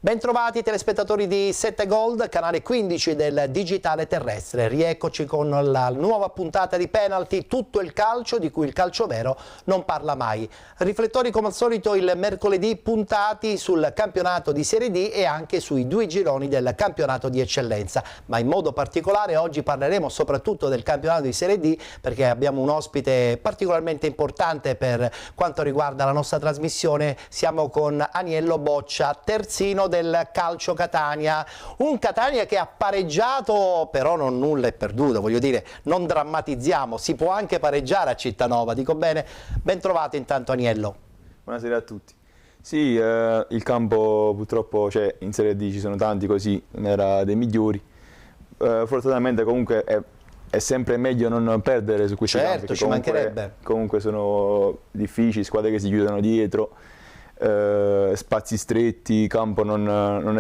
Bentrovati telespettatori di 7 Gold, canale 15 del digitale terrestre. Rieccoci con la nuova puntata di Penalty, tutto il calcio di cui il calcio vero non parla mai. Riflettori come al solito il mercoledì puntati sul campionato di Serie D e anche sui due gironi del campionato di eccellenza. Ma in modo particolare oggi parleremo soprattutto del campionato di Serie D perché abbiamo un ospite particolarmente importante per quanto riguarda la nostra trasmissione. Siamo con Aniello Boccia, terzino del Calcio Catania, un Catania che ha pareggiato, però non nulla è perduto, voglio dire, non drammatizziamo, si può anche pareggiare a Cittanova, dico bene. Ben trovato intanto Aniello. Buonasera a tutti. Sì, il campo purtroppo in Serie D ci sono tanti così, non era dei migliori, fortunatamente comunque è sempre meglio non perdere su questi campi, ci mancherebbe. Comunque sono difficili, squadre che si chiudono dietro, spazi stretti, campo non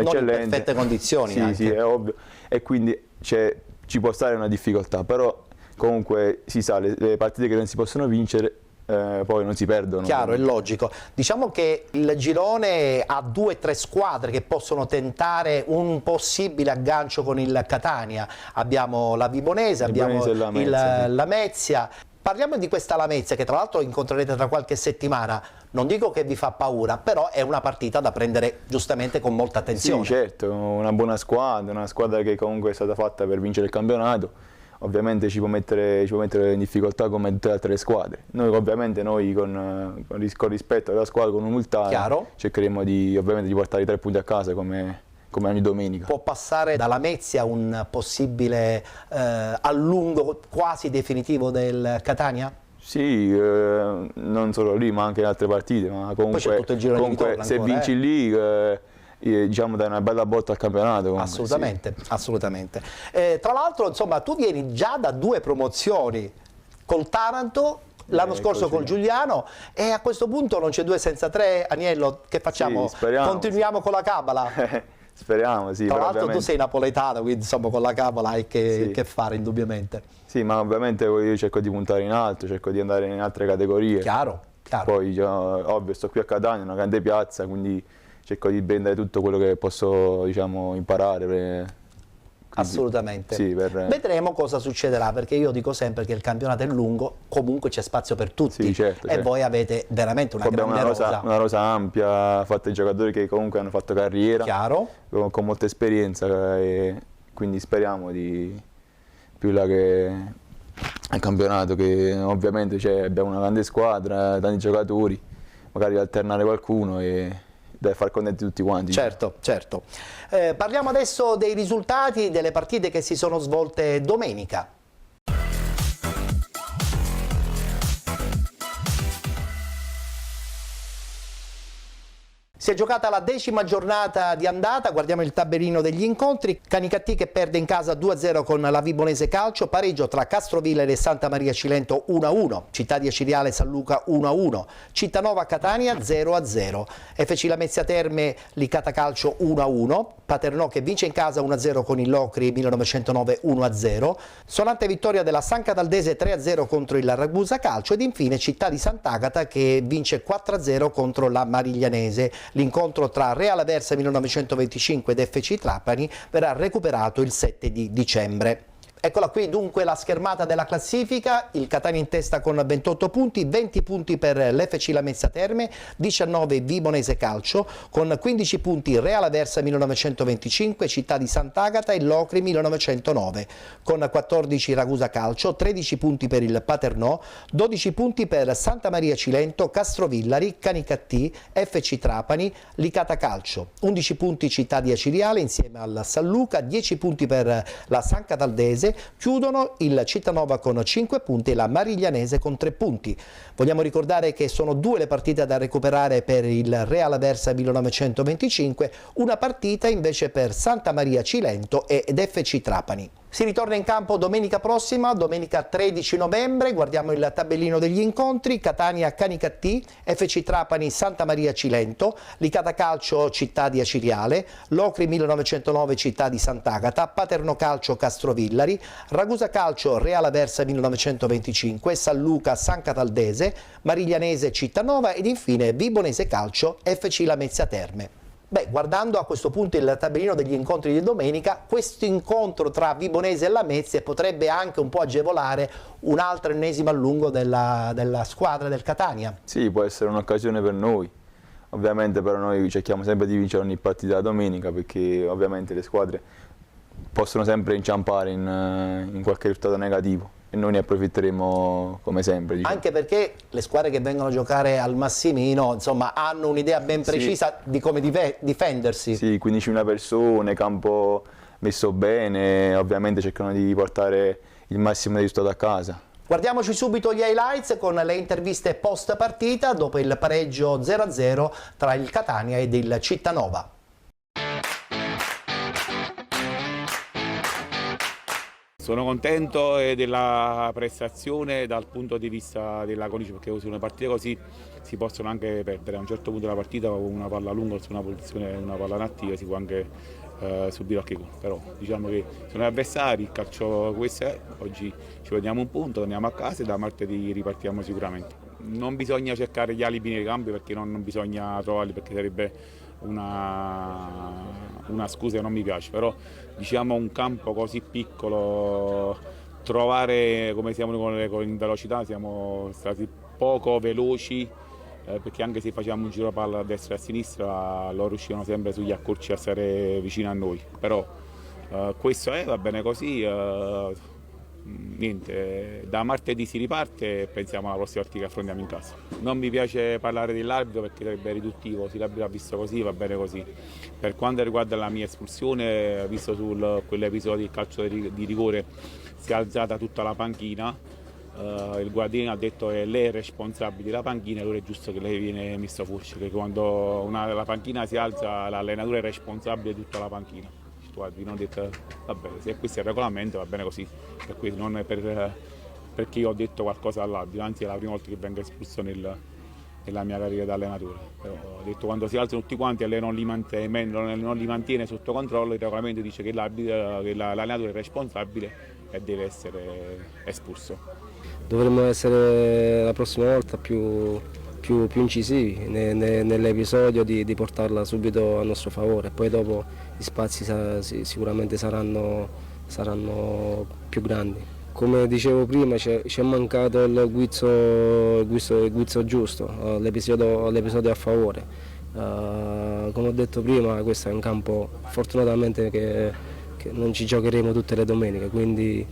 eccellente. Non in perfette condizioni. Sì, sì, è ovvio, e quindi ci può stare una difficoltà, però comunque si sa, le partite che non si possono vincere poi non si perdono. Chiaro, è logico. Diciamo che il girone ha 2 o 3 squadre che possono tentare un possibile aggancio con il Catania. Abbiamo la Vibonese, abbiamo la Lamezia. Parliamo di questa Lamezia che tra l'altro incontrerete tra qualche settimana. Non dico che vi fa paura, però è una partita da prendere giustamente con molta attenzione. Sì, certo, una buona squadra, una squadra che comunque è stata fatta per vincere il campionato. Ovviamente ci può mettere in difficoltà come tutte le altre squadre. Ovviamente con rispetto alla squadra, con umiltà, cercheremo ovviamente di portare i 3 punti a casa come ogni domenica. Può passare dalla Lamezia un possibile allungo quasi definitivo del Catania? Sì, non solo lì ma anche in altre partite, ma comunque, tutto il giro comunque se vinci lì diciamo dai una bella botta al campionato. Comunque, assolutamente, sì. Assolutamente. Tra l'altro insomma tu vieni già da 2 promozioni col Taranto, l'anno scorso col Giuliano, e a questo punto non c'è 2 senza 3. Aniello, che facciamo? Sì, speriamo, continuiamo con la cabala? Speriamo, sì. Tra l'altro tu sei napoletano, quindi insomma con la cabala hai che fare indubbiamente. Sì, ma ovviamente io cerco di puntare in alto, cerco di andare in altre categorie. Chiaro. Poi ovvio sto qui a Catania, una grande piazza, quindi cerco di prendere tutto quello che posso, diciamo, imparare. Assolutamente. Sì, vedremo cosa succederà, perché io dico sempre che il campionato è lungo, comunque c'è spazio per tutti. Sì, certo, e voi avete veramente una grande rosa. Una rosa ampia, fatta di giocatori che comunque hanno fatto carriera. Chiaro. Con molta esperienza, e quindi speriamo di più là che al campionato, che ovviamente abbiamo una grande squadra, tanti giocatori, magari alternare qualcuno e deve far contenti tutti quanti. Certo, certo. Parliamo adesso dei risultati delle partite che si sono svolte domenica. Si è giocata la 10ª giornata di andata, guardiamo il tabellino degli incontri. Canicattì che perde in casa 2-0 con la Vibonese Calcio, pareggio tra Castrovillari e Santa Maria Cilento 1-1, Città di Aciriale San Luca 1-1, Cittanova Catania 0-0, FC Lamezia Terme Licata Calcio 1-1, Paternò che vince in casa 1-0 con il Locri 1909 1-0, sonante vittoria della San Cataldese 3-0 contro il Ragusa Calcio ed infine Città di Sant'Agata che vince 4-0 contro la Mariglianese. L'incontro tra Real Aversa 1925 ed FC Trapani verrà recuperato il 7 di dicembre. Eccola qui dunque la schermata della classifica, il Catania in testa con 28 punti, 20 punti per l'FC Lamezia Terme, 19 Vibonese Calcio, con 15 punti Real Aversa 1925, Città di Sant'Agata e Locri 1909, con 14 Ragusa Calcio, 13 punti per il Paternò, 12 punti per Santa Maria Cilento, Castrovillari, Canicattì, FC Trapani, Licata Calcio, 11 punti Città di Aciriale insieme al San Luca, 10 punti per la San Cataldese, chiudono il Cittanova con 5 punti e la Mariglianese con 3 punti. Vogliamo ricordare che sono 2 le partite da recuperare per il Real Aversa 1925, una partita invece per Santa Maria Cilento ed FC Trapani. Si ritorna in campo domenica prossima, domenica 13 novembre, guardiamo il tabellino degli incontri, Catania Canicattì, FC Trapani Santa Maria Cilento, Licata Calcio Città di Aciriale, Locri 1909 Città di Sant'Agata, Paternò Calcio Castrovillari, Ragusa Calcio Real Aversa 1925, San Luca San Cataldese, Mariglianese Cittanova ed infine Vibonese Calcio FC Lamezia Terme. Beh, guardando a questo punto il tabellino degli incontri di domenica, questo incontro tra Vibonese e Lamezia potrebbe anche un po' agevolare un altro ennesimo allungo della squadra del Catania. Sì, può essere un'occasione per noi. Ovviamente però noi cerchiamo sempre di vincere ogni partita la domenica, perché ovviamente le squadre possono sempre inciampare in qualche risultato negativo e noi ne approfitteremo come sempre. Diciamo. Anche perché le squadre che vengono a giocare al Massimino, insomma, hanno un'idea ben precisa di come difendersi. Sì, 15.000 persone, campo messo bene, ovviamente cercano di portare il massimo di risultato a casa. Guardiamoci subito gli highlights con le interviste post partita dopo il pareggio 0-0 tra il Catania ed il Cittanova. Sono contento della prestazione dal punto di vista della condizione, perché su una partita così si possono anche perdere. A un certo punto della partita con una palla lunga su una posizione, una palla inattiva si può anche subire qualche gol, però diciamo che sono gli avversari, il calcio questo è, oggi ci prendiamo un punto, torniamo a casa e da martedì ripartiamo sicuramente. Non bisogna cercare gli alibi nei campi, perché non bisogna trovarli, perché sarebbe una scusa che non mi piace, però diciamo un campo così piccolo, trovare come siamo in velocità, siamo stati poco veloci, perché anche se facciamo un giro palla a destra e a sinistra loro riuscivano sempre sugli accorci a stare vicino a noi, però questo va bene così, niente, da martedì si riparte e pensiamo alla prossima partita che affrontiamo in casa. Non mi piace parlare dell'arbitro perché sarebbe riduttivo, se l'arbitro ha visto così va bene così. Per quanto riguarda la mia espulsione, visto su quell'episodio del calcio di rigore, si è alzata tutta la panchina. Il guardiano ha detto che lei è responsabile della panchina e allora è giusto che lei viene messa fuori, perché quando la panchina si alza l'allenatore è responsabile di tutta la panchina. Non ho detto vabbè, se questo è il regolamento va bene così, per cui non è perché io ho detto qualcosa all'arbitro, anzi è la prima volta che vengo espulso nella mia carriera da allenatore. Però ho detto quando si alzano tutti quanti e lei non li mantiene sotto controllo, il regolamento dice che l'allenatore è responsabile e deve essere espulso. Dovremmo essere la prossima volta più incisivi nell'episodio, di portarla subito a nostro favore, poi dopo gli spazi sicuramente saranno più grandi. Come dicevo prima, ci è mancato il guizzo giusto, l'episodio a favore. Come ho detto prima, questo è un campo fortunatamente che non ci giocheremo tutte le domeniche, quindi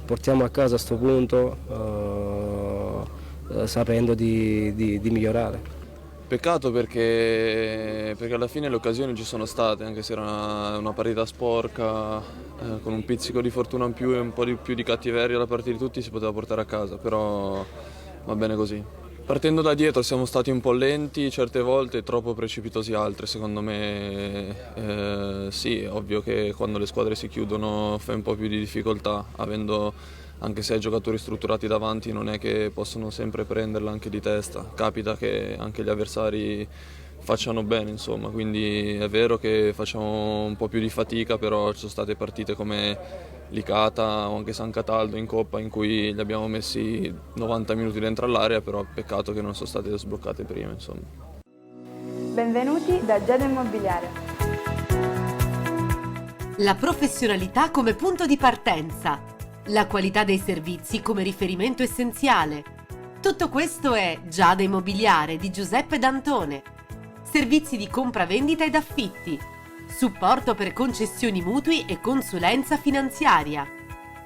portiamo a casa a sto punto sapendo di migliorare. Peccato perché alla fine le occasioni ci sono state, anche se era una partita sporca, con un pizzico di fortuna in più e un po' più di cattiveria da parte di tutti si poteva portare a casa, però va bene così. Partendo da dietro siamo stati un po' lenti certe volte e troppo precipitosi altre, secondo me sì, è ovvio che quando le squadre si chiudono fai un po' più di difficoltà, avendo anche 6 giocatori strutturati davanti non è che possono sempre prenderla anche di testa, capita che anche gli avversari facciano bene, insomma, quindi è vero che facciamo un po' più di fatica, però ci sono state partite come Licata o anche San Cataldo in Coppa in cui li abbiamo messi 90 minuti dentro all'area, però peccato che non sono state sbloccate prima, insomma. Benvenuti da Giada Immobiliare. La professionalità come punto di partenza, la qualità dei servizi come riferimento essenziale. Tutto questo è Giada Immobiliare di Giuseppe D'Antone. Servizi di compravendita ed affitti, supporto per concessioni mutui e consulenza finanziaria.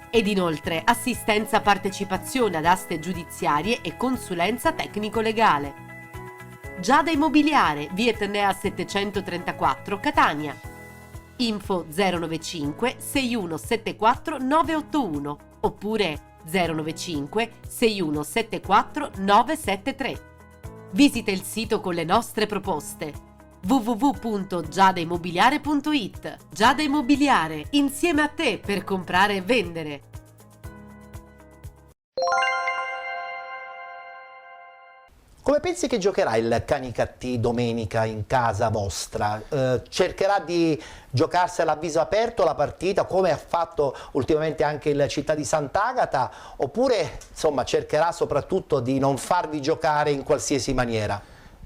Ed inoltre assistenza partecipazione ad aste giudiziarie e consulenza tecnico-legale. Giada Immobiliare, via Etnea 734 Catania. Info 095 6174 981 oppure 095 6174 973. Visita il sito con le nostre proposte www.giadaimmobiliare.it. Giada Immobiliare, insieme a te per comprare e vendere. Come pensi che giocherà il Canicattì domenica in casa vostra? Cercherà di giocarsela a viso aperto la partita, come ha fatto ultimamente anche il Città di Sant'Agata, oppure insomma cercherà soprattutto di non farvi giocare in qualsiasi maniera?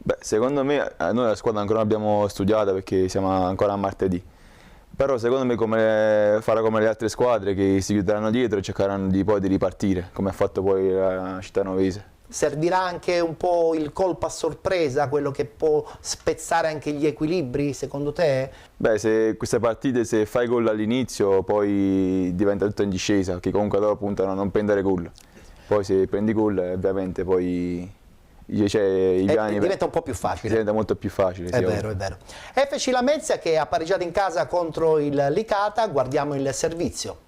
Beh, secondo me, noi la squadra ancora non abbiamo studiata perché siamo ancora a martedì. Però secondo me farà come le altre squadre che si chiuderanno dietro e cercheranno poi di ripartire, come ha fatto poi la Cittanovese. Servirà anche un po' il colpo a sorpresa, quello che può spezzare anche gli equilibri, secondo te? Beh, se queste partite, se fai gol all'inizio, poi diventa tutto in discesa, che comunque loro puntano a non prendere gol. Poi se prendi gol, ovviamente poi i piani diventa un po' più facile. Diventa molto più facile. È vero, è vero. FC Lamezia che ha pareggiato in casa contro il Licata, guardiamo il servizio.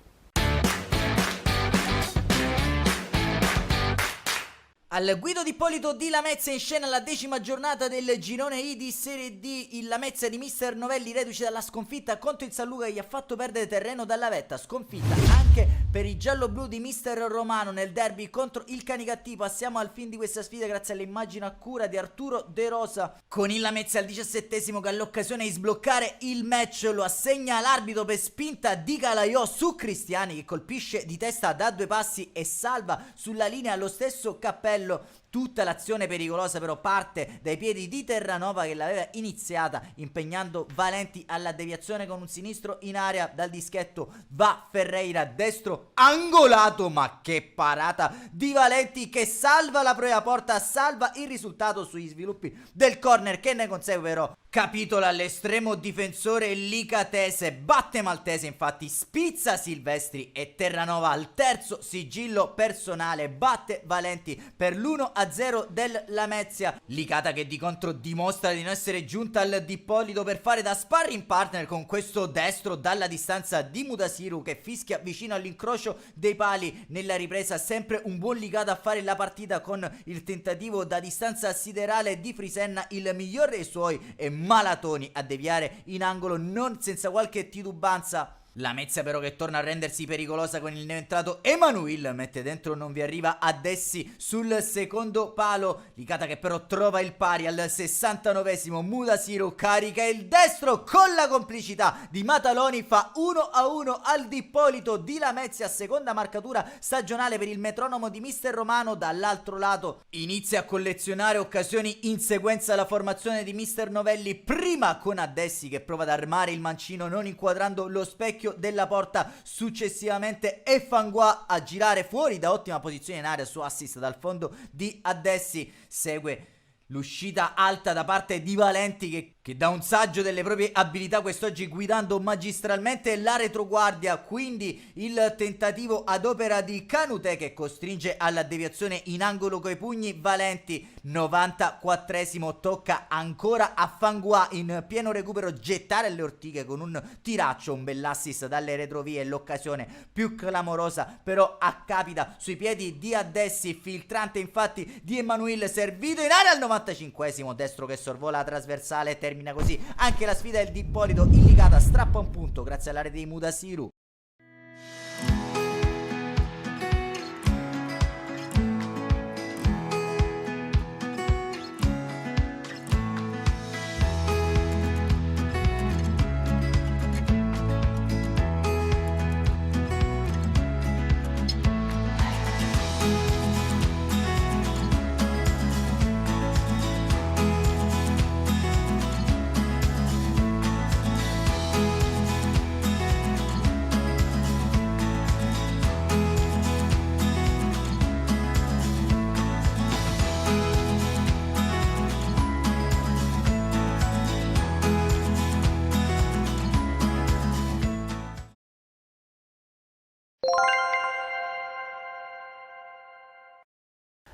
Al guido di Ippolito Di Lamezia in scena la 10ª giornata del girone I di Serie D. Il Lamezia di mister Novelli, reduce dalla sconfitta contro il San Luca, gli ha fatto perdere terreno dalla vetta. Sconfitta anche per i giallo-blu di mister Romano nel derby contro il Canicattì. Passiamo al fin di questa sfida grazie all'immagine a cura di Arturo De Rosa, con il Lamezia al 17esimo che ha l'occasione di sbloccare il match. Lo assegna l'arbitro per spinta di Calaiò su Cristiani, che colpisce di testa da 2 passi e salva sulla linea lo stesso Cappello. Tutta l'azione pericolosa però parte dai piedi di Terranova, che l'aveva iniziata impegnando Valenti alla deviazione con un sinistro in area. Dal dischetto va Ferreira, destro angolato, ma che parata di Valenti che salva la propria porta, salva il risultato sugli sviluppi del corner che ne consegue però capitola all'estremo difensore licatese. Batte Maltese infatti, spizza Silvestri e Terranova al terzo sigillo personale batte Valenti per l'1-0 del Lamezia. Licata che di contro dimostra di non essere giunta al D'Ippolito per fare da sparring partner con questo destro dalla distanza di Mudasiru, che fischia vicino all'incrocio dei pali. Nella ripresa sempre un buon Licata a fare la partita con il tentativo da distanza siderale di Frisenna, il migliore dei suoi, e Malatoni a deviare in angolo non senza qualche titubanza. Lamezia però che torna a rendersi pericolosa con il neoentrato Emanuele, mette dentro, non vi arriva Addessi sul secondo palo. Licata che però trova il pari al 69esimo. Mudasiru carica il destro con la complicità di Mataloni, fa 1-1 al D'Ippolito di Lamezia, seconda marcatura stagionale per il metronomo di mister Romano. Dall'altro lato inizia a collezionare occasioni in sequenza la formazione di mister Novelli, prima con Addessi che prova ad armare il mancino non inquadrando lo specchio della porta, successivamente Efangua a girare fuori da ottima posizione in area su assist dal fondo di Addessi. Segue l'uscita alta da parte di Valenti che dà un saggio delle proprie abilità quest'oggi, guidando magistralmente la retroguardia. Quindi il tentativo ad opera di Canute che costringe alla deviazione in angolo coi pugni Valenti. 94esimo, tocca ancora a Fangua in pieno recupero gettare le ortiche con un tiraccio, un bell'assist dalle retrovie. L'occasione più clamorosa però accapita sui piedi di Addessi, filtrante infatti di Emanuele, servito in area al 95esimo, destro che sorvola la trasversale. Termina così anche la sfida del D'Ippolito. Il Licata strappa un punto grazie alla rete di Mudasiru.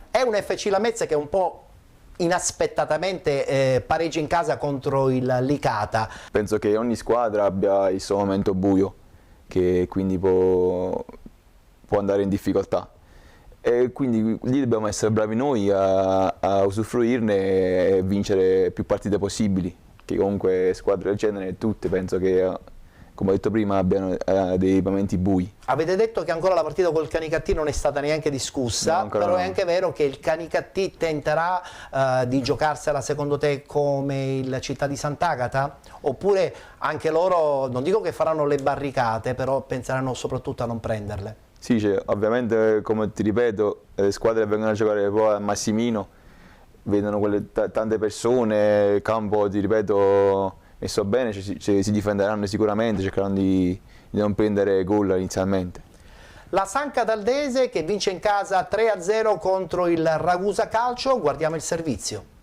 È un FC Lamezia che un po' inaspettatamente pareggia in casa contro il Licata. Penso che ogni squadra abbia il suo momento buio, che quindi può andare in difficoltà. E quindi lì dobbiamo essere bravi noi a usufruirne e vincere più partite possibili, che comunque squadre del genere tutte penso che, come ho detto prima, abbiano dei momenti bui. Avete detto che ancora la partita col Canicattì non è stata neanche discussa, no, però no. È anche vero che il Canicattì tenterà di giocarsela, secondo te, come il Città di Sant'Agata? Oppure anche loro, non dico che faranno le barricate, però penseranno soprattutto a non prenderle? Sì, ovviamente, come ti ripeto, le squadre vengono a giocare poi a Massimino vedono tante persone, il campo, ti ripeto, messo bene, si difenderanno sicuramente, cercheranno di non prendere gol inizialmente. La San Cataldese che vince in casa 3-0 contro il Ragusa Calcio, guardiamo il servizio.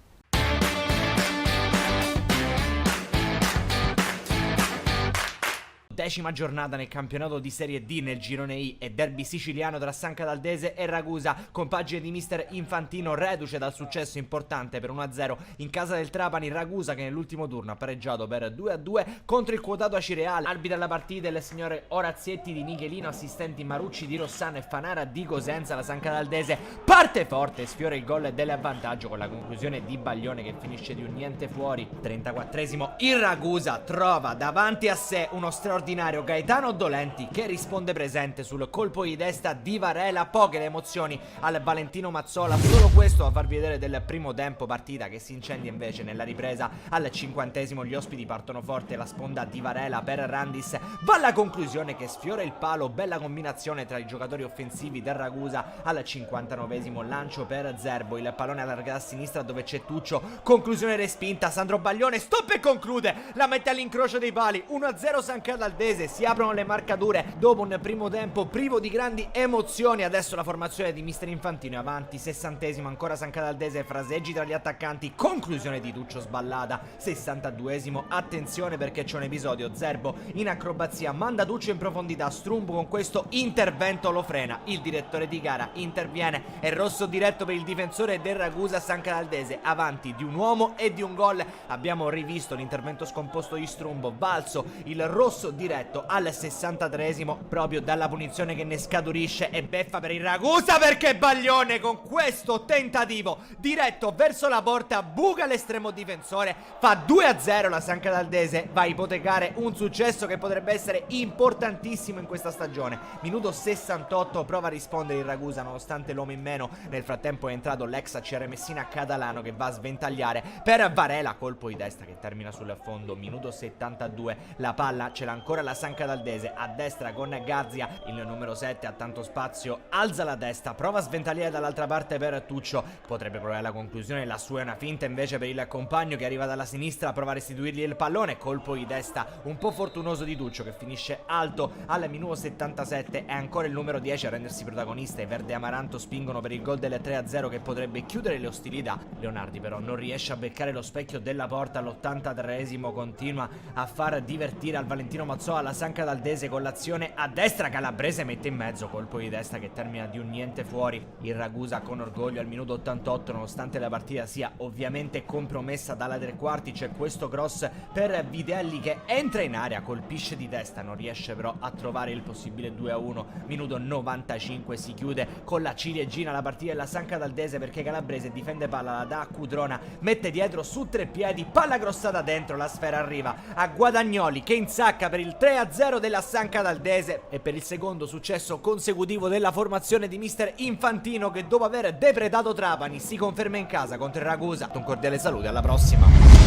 Decima giornata nel campionato di Serie D nel girone I e derby siciliano tra San Cataldese e Ragusa, compagine di mister Infantino reduce dal successo importante per 1-0 in casa del Trapani. Ragusa che nell'ultimo turno ha pareggiato per 2-2 contro il quotato Acireale. Arbitra alla partita il signore Orazietti di Michelino, assistenti Marucci di Rossano e Fanara di Cosenza. La San Cataldese parte forte e sfiora il gol dell'avvantaggio con la conclusione di Baglione che finisce di un niente fuori. 34esimo, il Ragusa trova davanti a sé uno straordinario Gaetano Dolenti che risponde presente sul colpo di testa di Varela. Poche le emozioni al Valentino Mazzola, solo questo a farvi vedere del primo tempo, partita che si incendia invece nella ripresa. Al 50esimo gli ospiti partono forte, la sponda di Varela per Randis va alla conclusione che sfiora il palo, bella combinazione tra i giocatori offensivi del Ragusa. Al 59esimo lancio per Zerbo, il pallone allargato a sinistra dove c'è Tuccio, conclusione respinta, Sandro Baglione stop e conclude, la mette all'incrocio dei pali. 1-0 San Cataldese, si aprono le marcature dopo un primo tempo privo di grandi emozioni. Adesso la formazione di mister Infantino è avanti. 60esimo, ancora San Cataldese, fraseggi tra gli attaccanti, conclusione di Tuccio sballata. 62esimo, attenzione perché c'è un episodio, Zerbo in acrobazia manda Tuccio in profondità, Strumbo con questo intervento lo frena, il direttore di gara interviene e rosso diretto per il difensore del Ragusa. San Cataldese avanti di un uomo e di un gol. Abbiamo rivisto l'intervento scomposto di Strumbo, valso il rosso diretto al 63esimo proprio dalla punizione che ne scaturisce e beffa per il Ragusa perché Baglione con questo tentativo diretto verso la porta buca l'estremo difensore, fa 2-0. La San Cataldese va a ipotecare un successo che potrebbe essere importantissimo in questa stagione. Minuto 68, prova a rispondere il Ragusa nonostante l'uomo in meno. Nel frattempo è entrato l'ex ACR Messina Catalano che va a sventagliare per Varela, colpo di testa che termina sul fondo. Minuto 72, la palla ce l'ha ancora la San Cataldese a destra con Garzia, il numero 7 ha tanto spazio, alza la testa, prova a sventagliare dall'altra parte per Tuccio, potrebbe provare la conclusione, la sua è una finta invece per il compagno che arriva dalla sinistra, prova a restituirgli il pallone, colpo di testa un po' fortunoso di Tuccio che finisce alto. Al minuto 77 è ancora il numero 10 a rendersi protagonista, i Verde Amaranto spingono per il gol del 3-0 che potrebbe chiudere le ostilità. Leonardi però non riesce a beccare lo specchio della porta. All'83esimo continua a far divertire al Valentino Mazzola la San Cataldese con l'azione a destra, Calabrese mette in mezzo, colpo di testa che termina di un niente fuori. Il Ragusa con orgoglio al minuto 88, nonostante la partita sia ovviamente compromessa dalla tre quarti, c'è questo cross per Videlli che entra in area, colpisce di testa, non riesce però a trovare il possibile 2-1. Minuto 95, si chiude con la ciliegina la partita della San Cataldese perché Calabrese difende palla, la dà a Cudrona, mette dietro su tre piedi, palla grossata dentro, la sfera arriva a Guadagnoli che insacca per il 3-0 della San Cataldese e per il secondo successo consecutivo della formazione di mister Infantino che dopo aver depredato Trapani si conferma in casa contro il Ragusa. Un cordiale saluto e alla prossima.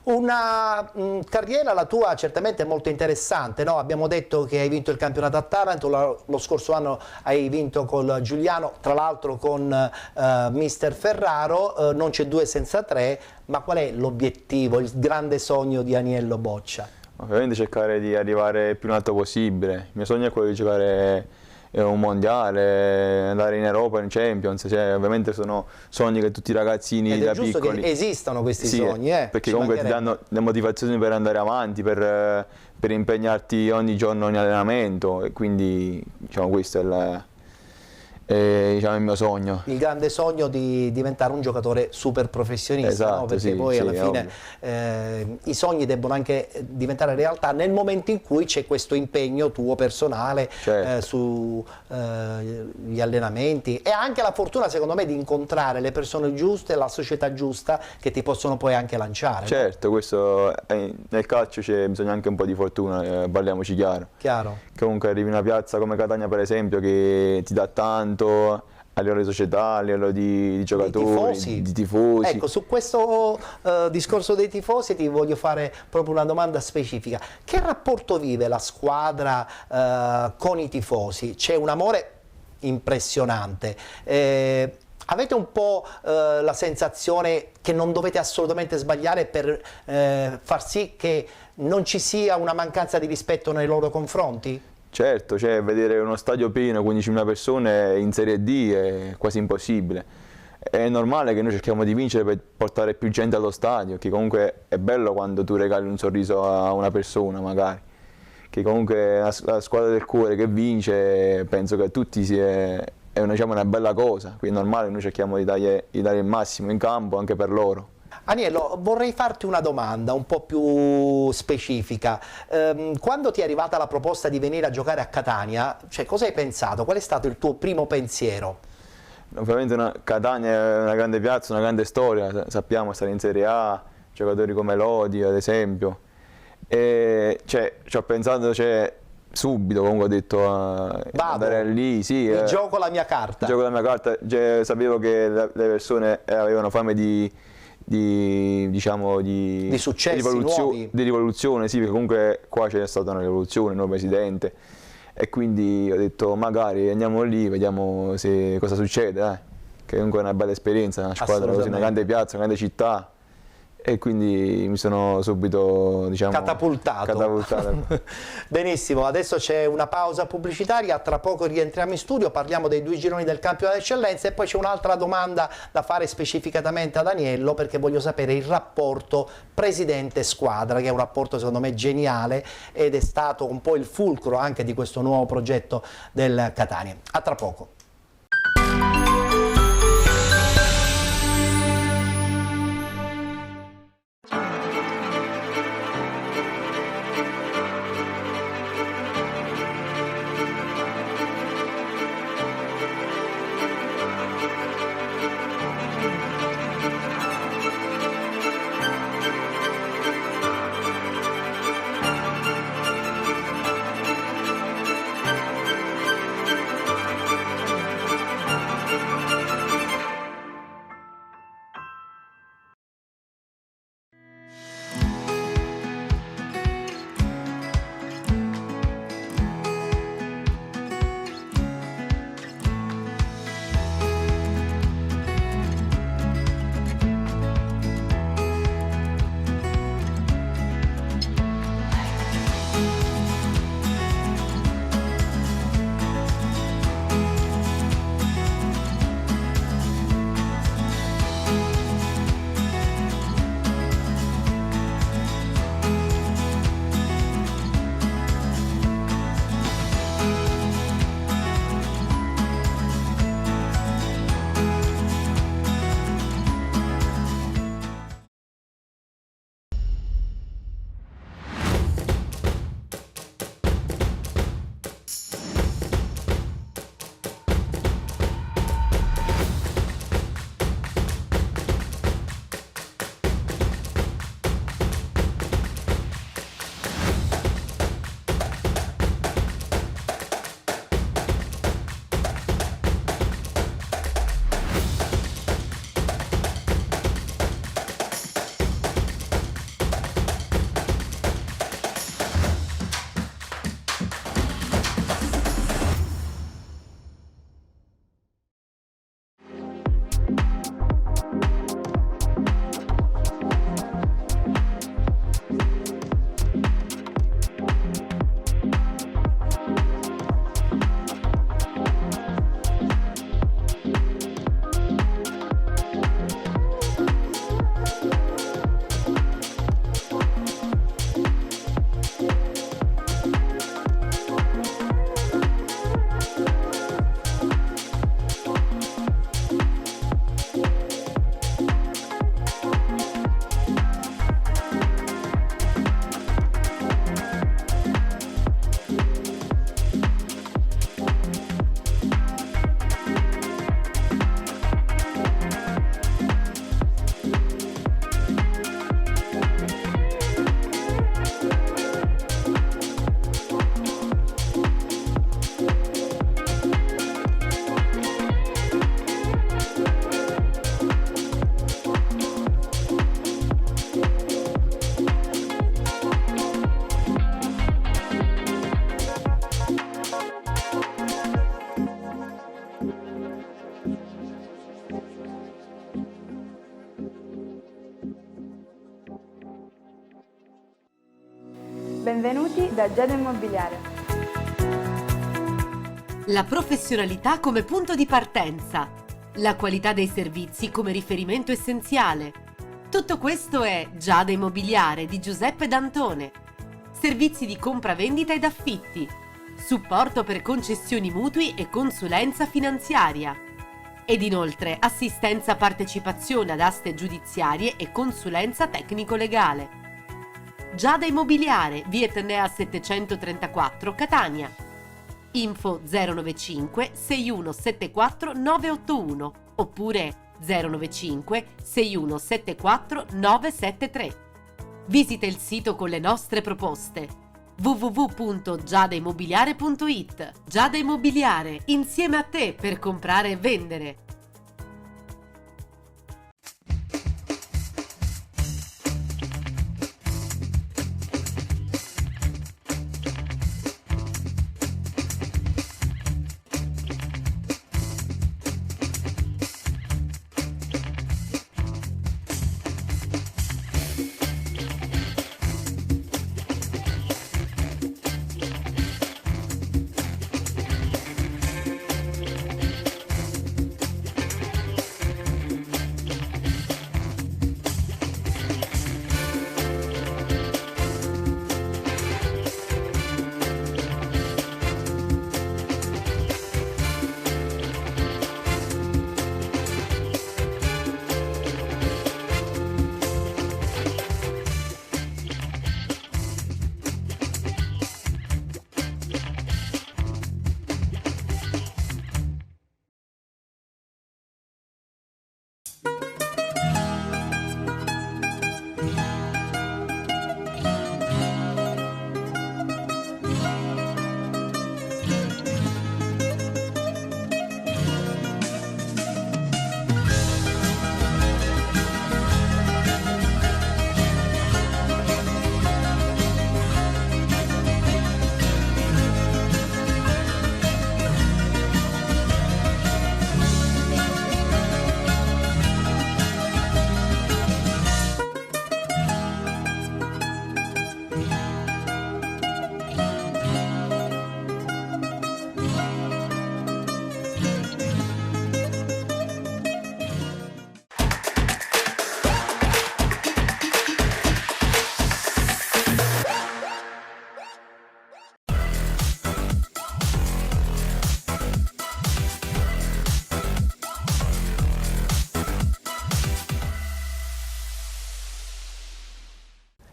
Una carriera la tua certamente molto interessante, no? Abbiamo detto che hai vinto il campionato a Taranto, lo scorso anno hai vinto con Giuliano, tra l'altro con mister Ferraro, non c'è due senza tre, ma qual è l'obiettivo, il grande sogno di Aniello Boccia? Ovviamente cercare di arrivare il più in alto possibile, il mio sogno è quello di giocare un mondiale, andare in Europa, in Champions, cioè, ovviamente sono sogni che tutti i ragazzini da piccoli... Ed è giusto che esistano questi sogni, perché comunque ti danno le motivazioni per andare avanti, per impegnarti ogni giorno in allenamento e quindi diciamo questo è il mio sogno. Il grande sogno di diventare un giocatore super professionista, esatto, no? Perché poi alla fine i sogni debbono anche diventare realtà nel momento in cui c'è questo impegno tuo personale, certo, sugli allenamenti e anche la fortuna secondo me di incontrare le persone giuste, la società giusta che ti possono poi anche lanciare. Certo, no? Questo nel calcio c'è bisogno anche un po' di fortuna, parliamoci chiaro. Comunque arrivi in una piazza come Catania per esempio che ti dà tanto a livello di società, a livello di giocatori, di tifosi. Ecco, su questo discorso dei tifosi ti voglio fare proprio una domanda specifica. Che rapporto vive la squadra con i tifosi? C'è un amore impressionante. Avete un po' la sensazione che non dovete assolutamente sbagliare per far sì che non ci sia una mancanza di rispetto nei loro confronti? Certo, cioè vedere uno stadio pieno, 15.000 persone in Serie D è quasi impossibile. È normale che noi cerchiamo di vincere per portare più gente allo stadio, che comunque è bello quando tu regali un sorriso a una persona magari, che comunque la squadra del cuore che vince, penso che a tutti è una bella cosa, quindi è normale che noi cerchiamo di dare il massimo in campo anche per loro. Aniello, vorrei farti una domanda un po' più specifica. Quando ti è arrivata la proposta di venire a giocare a Catania, cioè, cosa hai pensato? Qual è stato il tuo primo pensiero? Ovviamente Catania è una grande piazza, una grande storia, sappiamo stare in Serie A, giocatori come Lodi ad esempio, e ci ho pensato subito, comunque ho detto andare lì, sì. Gioco la mia carta. Gioco la mia carta, sapevo che le persone avevano fame di successi nuovi. Di rivoluzione, sì, perché comunque qua c'è stata una rivoluzione, il nuovo presidente, e quindi ho detto magari andiamo lì, vediamo cosa succede, che comunque è una bella esperienza, una squadra così, una grande piazza, una grande città, e quindi mi sono subito catapultato. Benissimo, adesso c'è una pausa pubblicitaria, tra poco rientriamo in studio, parliamo dei 2 gironi del campionato d'eccellenza e poi c'è un'altra domanda da fare specificatamente ad Aniello, perché voglio sapere il rapporto presidente-squadra, che è un rapporto secondo me geniale ed è stato un po' il fulcro anche di questo nuovo progetto del Catania. A tra poco. Benvenuti da Giada Immobiliare. La professionalità come punto di partenza, la qualità dei servizi come riferimento essenziale. Tutto questo è Giada Immobiliare di Giuseppe D'Antone. Servizi di compra-vendita ed affitti, supporto per concessioni mutui e consulenza finanziaria. Ed inoltre assistenza partecipazione ad aste giudiziarie e consulenza tecnico-legale. Giada Immobiliare, via Etnea 734, Catania. Info 095 6174 981 oppure 095 6174 973. Visita il sito con le nostre proposte www.giadaimmobiliare.it. Giada Immobiliare, insieme a te per comprare e vendere.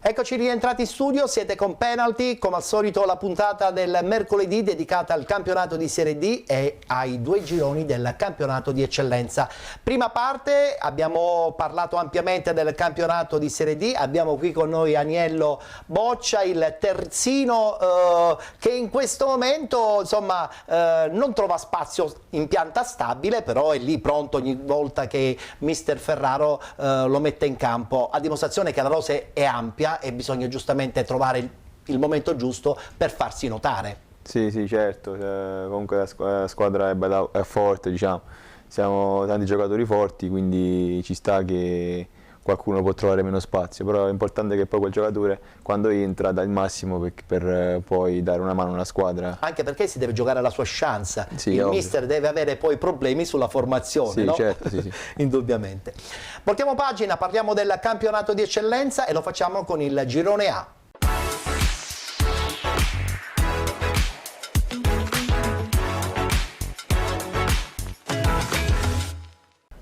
Eccoci rientrati in studio, siete con Penalty, come al solito la puntata del mercoledì dedicata al campionato di Serie D e ai 2 gironi del campionato di eccellenza. Prima parte, abbiamo parlato ampiamente del campionato di Serie D, abbiamo qui con noi Aniello Boccia, il terzino che in questo momento insomma non trova spazio in pianta stabile, però è lì pronto ogni volta che mister Ferraro lo mette in campo, a dimostrazione che la rosa è ampia e bisogna giustamente trovare il momento giusto per farsi notare. Sì, certo, comunque la squadra è forte, diciamo. Siamo tanti giocatori forti, quindi ci sta che qualcuno può trovare meno spazio, però è importante che poi quel giocatore quando entra dà il massimo per poi dare una mano alla squadra. Anche perché si deve giocare alla sua chance, sì, il ovvio. Mister deve avere poi problemi sulla formazione, sì, no? Certo, sì. Indubbiamente. Voltiamo pagina, parliamo del campionato di eccellenza e lo facciamo con il girone A.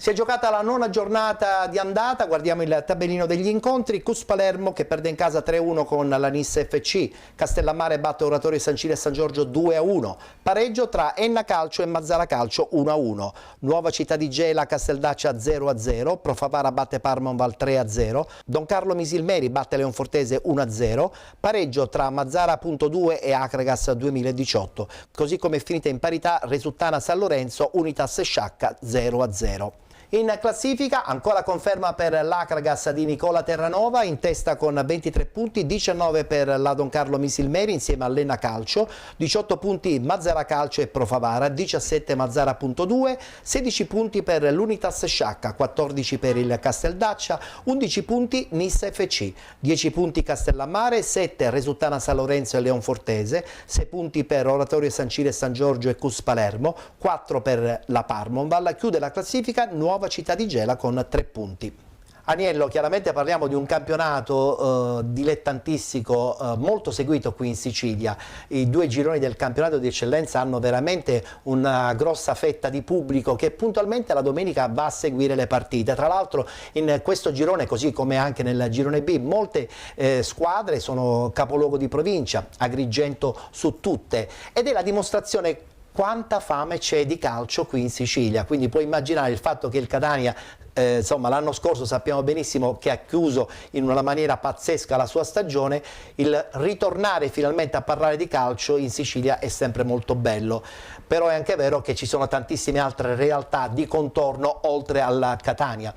Si è giocata la 9ª giornata di andata, guardiamo il tabellino degli incontri. Cus Palermo che perde in casa 3-1 con la Nis FC, Castellammare batte Oratorio San Cile e San Giorgio 2-1, pareggio tra Enna Calcio e Mazzara Calcio 1-1, Nuova Città di Gela Casteldaccia 0-0, Profavara batte Parmonval 3-0, Don Carlo Misilmeri batte Leonfortese 1-0, pareggio tra Mazzara.2 e Acregas 2018, così come è finita in parità Resuttana San Lorenzo Unitas Sciacca 0-0. In classifica ancora conferma per l'Acragas di Nicola Terranova, in testa con 23 punti, 19 per la Don Carlo Misilmeri insieme all'Enna Calcio, 18 punti Mazzara Calcio e Profavara, 17 Mazzara.2, 16 punti per l'Unitas Sciacca, 14 per il Casteldaccia, 11 punti Nissa FC, 10 punti Castellammare, 7 Resultana San Lorenzo e Leonfortese, 6 punti per Oratorio San Ciro e San Giorgio e Cus Palermo, 4 per la Parmonval, chiude la classifica Nuova Città di Gela con 3 punti. Aniello, chiaramente parliamo di un campionato dilettantistico molto seguito qui in Sicilia. I 2 gironi del campionato di eccellenza hanno veramente una grossa fetta di pubblico che puntualmente la domenica va a seguire le partite. Tra l'altro in questo girone, così come anche nel girone B, molte squadre sono capoluogo di provincia, Agrigento su tutte, ed è la dimostrazione quanta fame c'è di calcio qui in Sicilia. Quindi puoi immaginare il fatto che il Catania insomma, l'anno scorso sappiamo benissimo che ha chiuso in una maniera pazzesca la sua stagione, il ritornare finalmente a parlare di calcio in Sicilia è sempre molto bello, però è anche vero che ci sono tantissime altre realtà di contorno oltre alla Catania.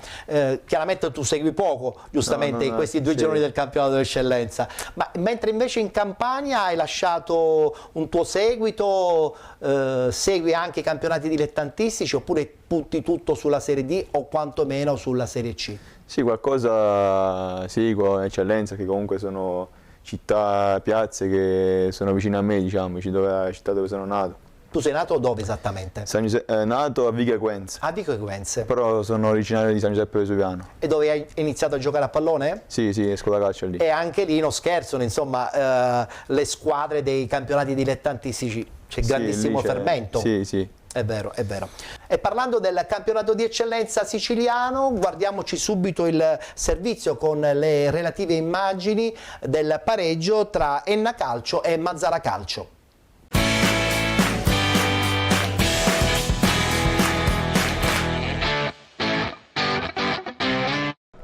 Chiaramente tu segui poco, giustamente, in questi 2 gironi del campionato d'eccellenza, ma mentre invece in Campania hai lasciato un tuo seguito, segui anche i campionati dilettantistici oppure punti tutto sulla Serie D o quantomeno sulla Serie C? Sì, qualcosa seguo, eccellenza, che comunque sono città, piazze che sono vicine a me, diciamo, la città dove sono nato. Tu sei nato dove esattamente? Nato a Vico Equense. A Vico Equense. Però sono originario di San Giuseppe Vesuviano. E dove hai iniziato a giocare a pallone? Sì, scuola calcio lì. E anche lì non scherzano, insomma, le squadre dei campionati dilettantistici, c'è grandissimo fermento. Sì. È vero, è vero. E parlando del campionato di eccellenza siciliano, guardiamoci subito il servizio con le relative immagini del pareggio tra Enna Calcio e Mazzara Calcio.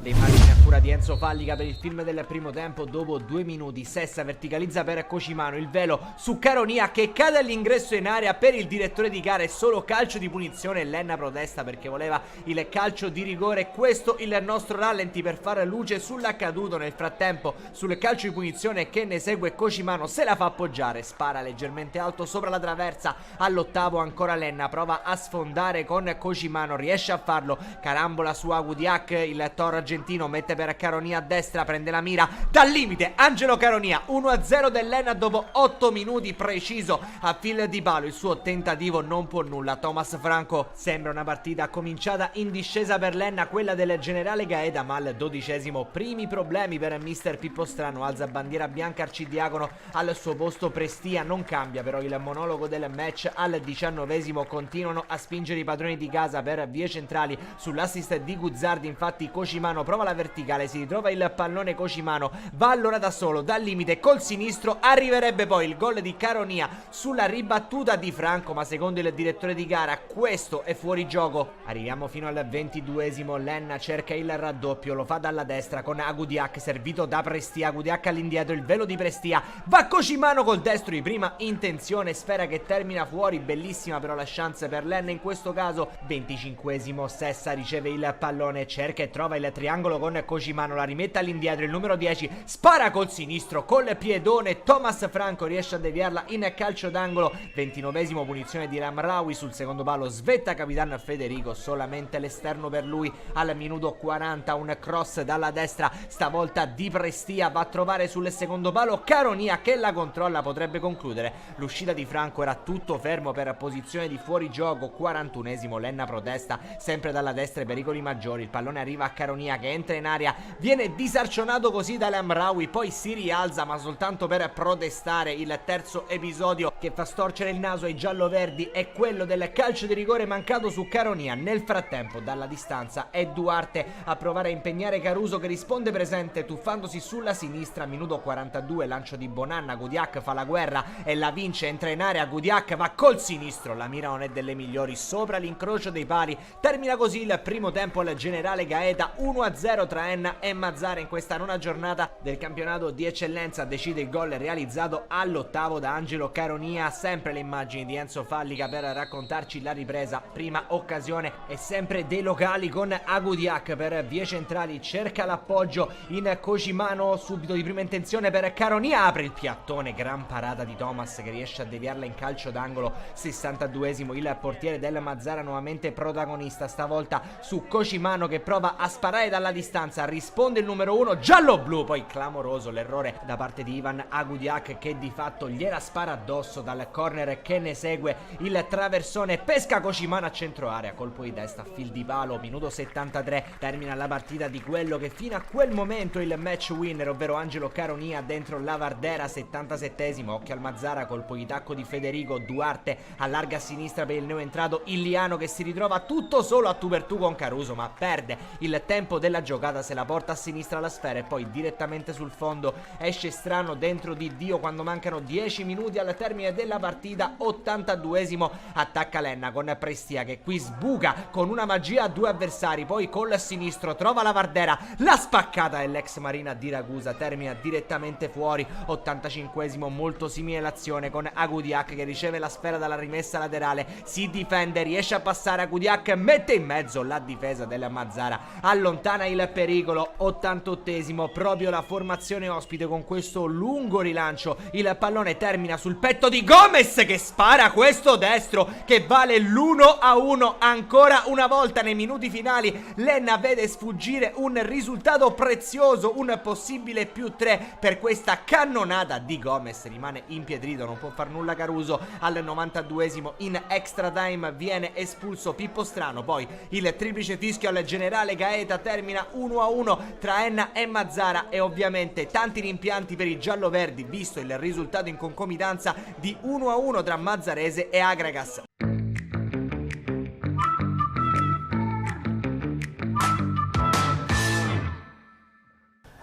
Le immagini a cura di Enzo Fallica per il film del primo tempo. Dopo 2 minuti Sessa verticalizza per Cocimano, il velo su Caronia che cade all'ingresso in area per il direttore di gara, è solo calcio di punizione. Lenna protesta perché voleva il calcio di rigore. Questo il nostro rallenti per fare luce sull'accaduto. Nel frattempo sul calcio di punizione che ne segue Cocimano se la fa appoggiare, spara leggermente alto sopra la traversa. All'8º ancora Lenna prova a sfondare con Cocimano, riesce a farlo, carambola su Agudiac, il toro argentino mette per Caronia a destra, prende la mira dal limite Angelo Caronia, 1-0 dell'Enna dopo 8 minuti, preciso a fil di palo, il suo tentativo non può nulla. Thomas Franco, sembra una partita cominciata in discesa per l'Enna, quella del generale Gaeta, ma al 12esimo primi problemi per mister Pippo Strano, alza bandiera bianca Arcidiacono, al suo posto Prestia, non cambia però il monologo del match. Al 19esimo continuano a spingere i padroni di casa per vie centrali sull'assist di Guzzardi, infatti Cocimano prova la verticale, si ritrova il pallone Cocimano, va allora da solo dal limite col sinistro, arriverebbe poi il gol di Caronia sulla ribattuta di Franco, ma secondo il direttore di gara questo è fuori gioco. Arriviamo fino al 22esimo, Lenna cerca il raddoppio, lo fa dalla destra con Agudiac servito da Prestia, Agudiac all'indietro, il velo di Prestia, va Cocimano col destro di prima intenzione, sfera che termina fuori, bellissima però la chance per Lenna in questo caso. 25esimo, Sessa riceve il pallone, cerca e trova il triangolo con Cocimano, la rimette all'indietro, il numero 10 spara col sinistro col piedone, Thomas Franco riesce a deviarla in calcio d'angolo. 29esimo, punizione di Ramraoui sul secondo palo, svetta Capitan Federico, solamente l'esterno per lui. Al minuto 40 un cross dalla destra, stavolta di Prestia, va a trovare sul secondo palo Caronia che la controlla, potrebbe concludere. L'uscita di Franco era tutto fermo per posizione di fuorigioco. 41esimo, Lenna protesta sempre dalla destra, pericoli maggiori, il pallone arriva a Caronia che entra in aria, viene disarcionato così da Lamraoui, poi si rialza ma soltanto per protestare. Il terzo episodio che fa storcere il naso ai gialloverdi è quello del calcio di rigore mancato su Caronia. Nel frattempo dalla distanza è Duarte a provare a impegnare Caruso che risponde presente tuffandosi sulla sinistra. Minuto 42, lancio di Bonanna, Gudiac fa la guerra e la vince, entra in area, Gudiac va col sinistro, la mira non è delle migliori sopra l'incrocio dei pali. Termina così il primo tempo al generale Gaeta, 1-0 tra Enna e Mazzara in questa nona giornata del campionato di eccellenza. Decide il gol realizzato all'8° da Angelo Caronia. Sempre le immagini di Enzo Fallica per raccontarci la ripresa. Prima occasione e sempre dei locali con Agudiak per vie centrali, cerca l'appoggio in Cocimano, subito di prima intenzione per Caronia, apre il piattone, gran parata di Thomas che riesce a deviarla in calcio d'angolo. 62esimo, il portiere del Mazzara nuovamente protagonista, stavolta su Cocimano che prova a sparare dalla distanza, risponde il numero 1 giallo-blu, poi clamoroso l'errore da parte di Ivan Agudiak che di fatto gliela spara addosso dal corner che ne segue il traversone, pesca Cocimano a centro area, colpo di testa, fil di palo, minuto 73, termina la partita di quello che fino a quel momento il match winner, ovvero Angelo Caronia dentro la Vardera. 77esimo, occhio al Mazzara, colpo di tacco di Federico Duarte, allarga a sinistra per il neoentrato Illiano che si ritrova tutto solo a tu per tu con Caruso, ma perde il tempo della giocata, se la porta a sinistra la sfera e poi direttamente sul fondo esce strano dentro di Dio quando mancano 10 minuti al termine della partita. 82esimo, attacca Lenna con Prestia che qui sbuca con una magia a due avversari, poi col sinistro trova la Vardera, la spaccata dell'ex Marina di Ragusa termina direttamente fuori. 85esimo, molto simile l'azione con Agudiak che riceve la sfera dalla rimessa laterale, si difende, riesce a passare Agudiak, mette in mezzo la difesa della Mazzara, allontana il pericolo. 88esimo, proprio la formazione ospite con questo lungo rilancio, il pallone termina sul petto di Gomez che spara questo destro che vale l'1-1 ancora una volta nei minuti finali. Lenna vede sfuggire un risultato prezioso, un possibile +3 per questa cannonata di Gomez, rimane impietrito, non può far nulla Caruso. Al 92esimo in extra time viene espulso Pippo Strano, poi il triplice fischio al generale Gaeta, termina 1-1 tra Enna e Mazzara e ovviamente tanti rimpianti per i gialloverdi visto il risultato in concomitanza di 1-1 tra Mazzarese e Agragas.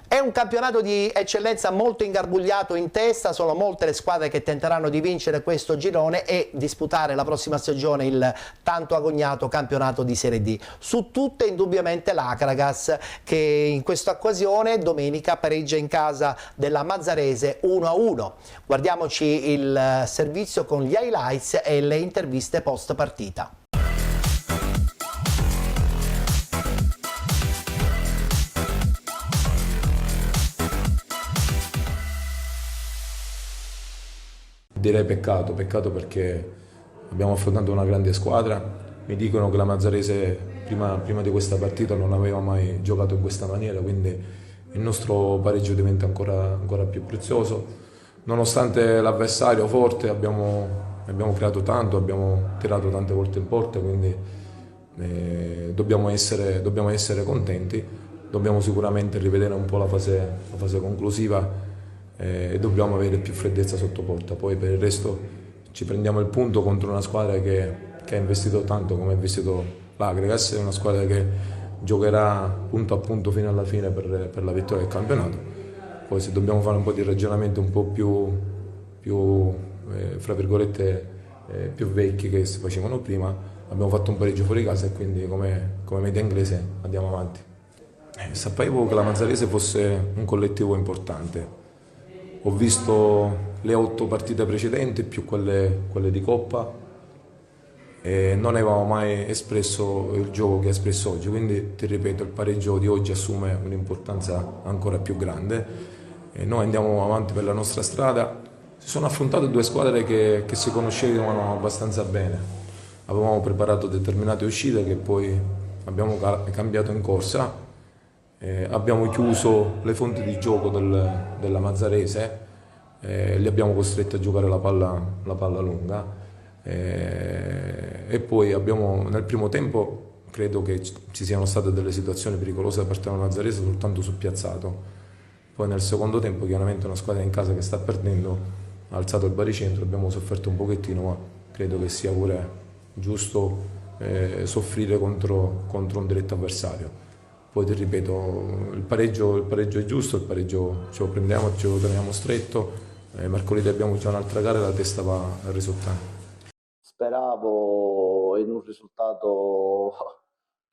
È un campionato di eccellenza molto ingarbugliato in testa, sono molte le squadre che tenteranno di vincere questo girone e disputare la prossima stagione il tanto agognato campionato di Serie D. Su tutte indubbiamente l'Agragas che in questa occasione domenica pareggia in casa della Mazzarese 1-1. Guardiamoci il servizio con gli highlights e le interviste post partita. Direi peccato perché abbiamo affrontato una grande squadra. Mi dicono che la Mazzarese prima di questa partita non aveva mai giocato in questa maniera, quindi il nostro pareggio diventa ancora più prezioso. Nonostante l'avversario forte abbiamo creato tanto, abbiamo tirato tante volte in porta, quindi dobbiamo essere contenti. Dobbiamo sicuramente rivedere un po' la fase conclusiva e dobbiamo avere più freddezza sotto porta. Poi per il resto ci prendiamo il punto contro una squadra che ha investito tanto come ha investito l'Agragas, è una squadra che giocherà punto a punto fino alla fine per la vittoria del campionato. Poi se dobbiamo fare un po' di ragionamento un po' più fra virgolette più vecchi che si facevano prima, abbiamo fatto un pareggio fuori casa e quindi come media inglese andiamo avanti. Sapevo che la Mazzarese fosse un collettivo importante. Ho visto le 8 partite precedenti più quelle di Coppa e non avevamo mai espresso il gioco che ha espresso oggi, quindi ti ripeto, il pareggio di oggi assume un'importanza ancora più grande e noi andiamo avanti per la nostra strada. Si sono affrontate 2 squadre che si conoscevano abbastanza bene, avevamo preparato determinate uscite che poi abbiamo cambiato in corsa. Abbiamo chiuso le fonti di gioco della Mazzarese, li abbiamo costretti a giocare la palla lunga e poi nel primo tempo credo che ci siano state delle situazioni pericolose da parte della Mazzarese soltanto sul piazzato. Poi nel secondo tempo chiaramente una squadra in casa che sta perdendo ha alzato il baricentro, abbiamo sofferto un pochettino, ma credo che sia pure giusto soffrire contro un diretto avversario. Poi ti ripeto, il pareggio è giusto, il pareggio ce lo prendiamo, ce lo teniamo stretto, mercoledì abbiamo già un'altra gara e la testa va al risultato. Speravo in un risultato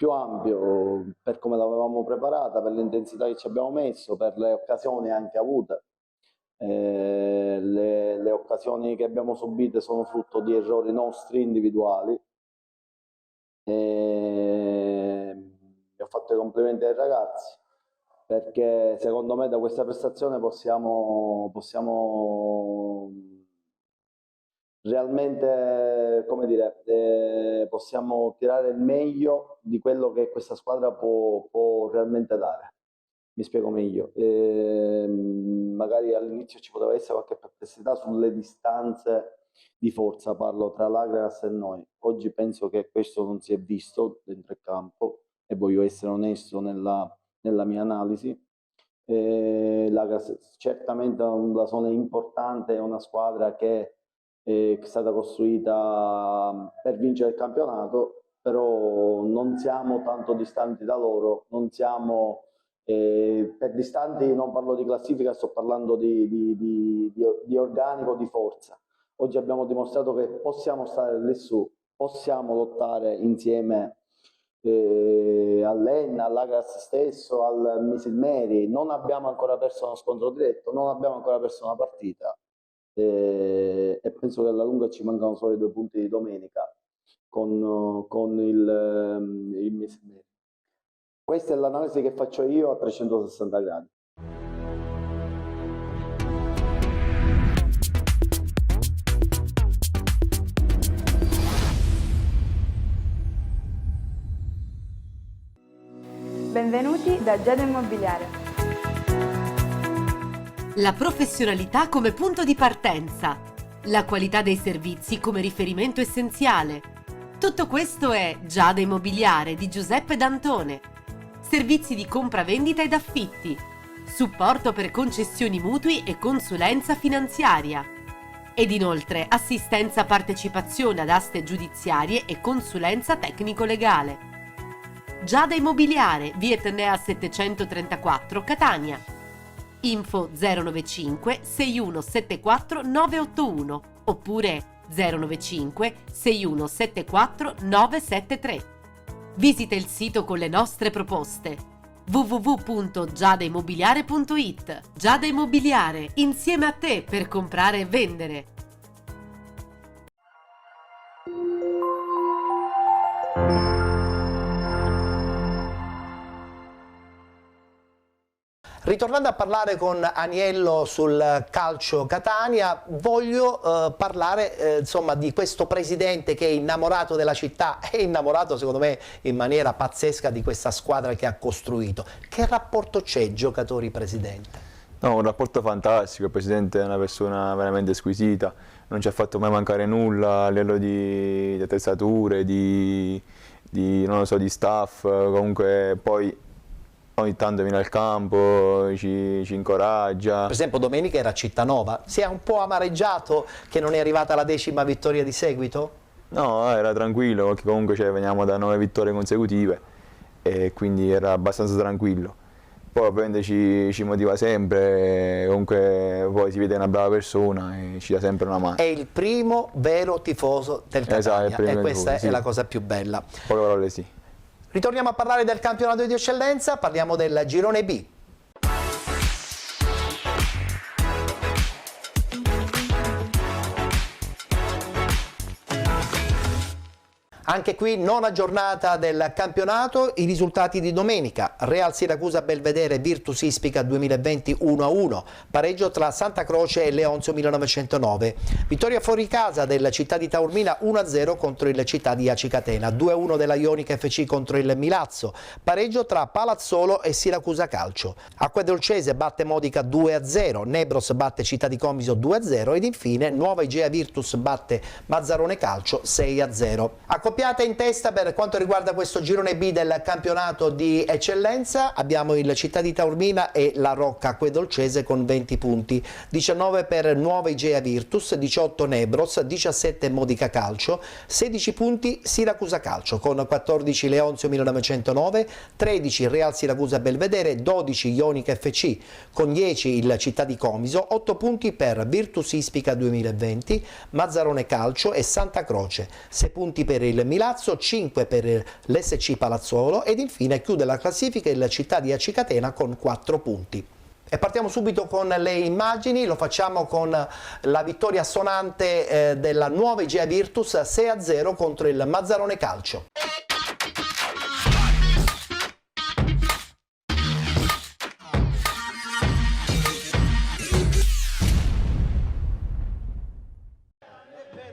più ampio per come l'avevamo preparata, per l'intensità che ci abbiamo messo, per le occasioni anche avute. Le occasioni che abbiamo subito sono frutto di errori nostri individuali. Ho fatto i complimenti ai ragazzi, perché secondo me da questa prestazione possiamo realmente, come dire, possiamo tirare il meglio di quello che questa squadra può realmente dare. Mi spiego meglio. Magari all'inizio ci poteva essere qualche perplessità sulle distanze di forza, parlo tra l'Agragas e noi. Oggi penso che questo non si è visto dentro il campo e voglio essere onesto nella mia analisi. L'Agragas certamente è un blasone importante, è una squadra che è stata costruita per vincere il campionato, però non siamo tanto distanti da loro, non siamo per distanti, non parlo di classifica, sto parlando di organico, di forza. Oggi abbiamo dimostrato che possiamo stare lì su, possiamo lottare insieme all'Enna, all'Agragas stesso, al Misilmeri. Non abbiamo ancora perso uno scontro diretto, non abbiamo ancora perso una partita e penso che alla lunga ci mancano solo i 2 punti di domenica con il Misilmeri. Questa è l'analisi che faccio io a 360 gradi. Benvenuti da Giada Immobiliare. La professionalità come punto di partenza, la qualità dei servizi come riferimento essenziale. Tutto questo è Giada Immobiliare di Giuseppe D'Antone. Servizi di compra-vendita ed affitti, supporto per concessioni mutui e consulenza finanziaria. Ed inoltre assistenza partecipazione ad aste giudiziarie e consulenza tecnico-legale. Giada Immobiliare, via Etnea 734, Catania. Info 095 6174 981 oppure 095 6174 973. Visita il sito con le nostre proposte www.giadaimmobiliare.it. Giada Immobiliare, insieme a te per comprare e vendere. Ritornando a parlare con Aniello sul calcio Catania, voglio parlare insomma di questo presidente che è innamorato della città, è innamorato secondo me in maniera pazzesca di questa squadra che ha costruito. Che rapporto c'è giocatori-presidente? No, un rapporto fantastico, il presidente è una persona veramente squisita, non ci ha fatto mai mancare nulla a livello di attrezzature, non lo so, di staff, comunque poi ogni tanto viene al campo, ci incoraggia. Per esempio domenica era a Cittanova, si è un po' amareggiato che non è arrivata la 10ª vittoria di seguito? No, era tranquillo, perché comunque veniamo da 9 vittorie consecutive e quindi era abbastanza tranquillo. Poi ovviamente ci motiva sempre, comunque poi si vede una brava persona e ci dà sempre una mano. È il primo vero tifoso del Catania, esatto, e questa è la cosa più bella. Poche parole sì. Ritorniamo a parlare del campionato di eccellenza, parliamo del girone B. Anche qui nona giornata del campionato, i risultati di domenica: Real Siracusa Belvedere Virtus Ispica 2020 1-1, pareggio tra Santa Croce e Leonzio 1909, vittoria fuori casa del Città di Taormina 1-0 contro il Città di Acicatena, 2-1 della Ionica FC contro il Milazzo, pareggio tra Palazzolo e Siracusa Calcio, Acquedolcese batte Modica 2-0, Nebros batte Città di Comiso 2-0 ed infine Nuova Igea Virtus batte Mazzarone Calcio 6-0. Accoppiata in testa per quanto riguarda questo girone B del campionato di eccellenza abbiamo il Città di Taormina e la Rocca Acquedolcese con 20 punti, 19 per Nuova Igea Virtus, 18 Nebros, 17 Modica Calcio, 16 punti Siracusa Calcio con 14 Leonzio 1909, 13 Real Siracusa Belvedere, 12 Ionica FC con 10 il Città di Comiso, 8 punti per Virtus Ispica 2020, Mazzarone Calcio e Santa Croce, 6 punti per il il Milazzo, 5 per l'SC Palazzolo ed infine chiude la classifica il Città di Acicatena con 4 punti. E partiamo subito con le immagini, lo facciamo con la vittoria sonante della nuova Igea Virtus 6-0 contro il Mazzarone Calcio.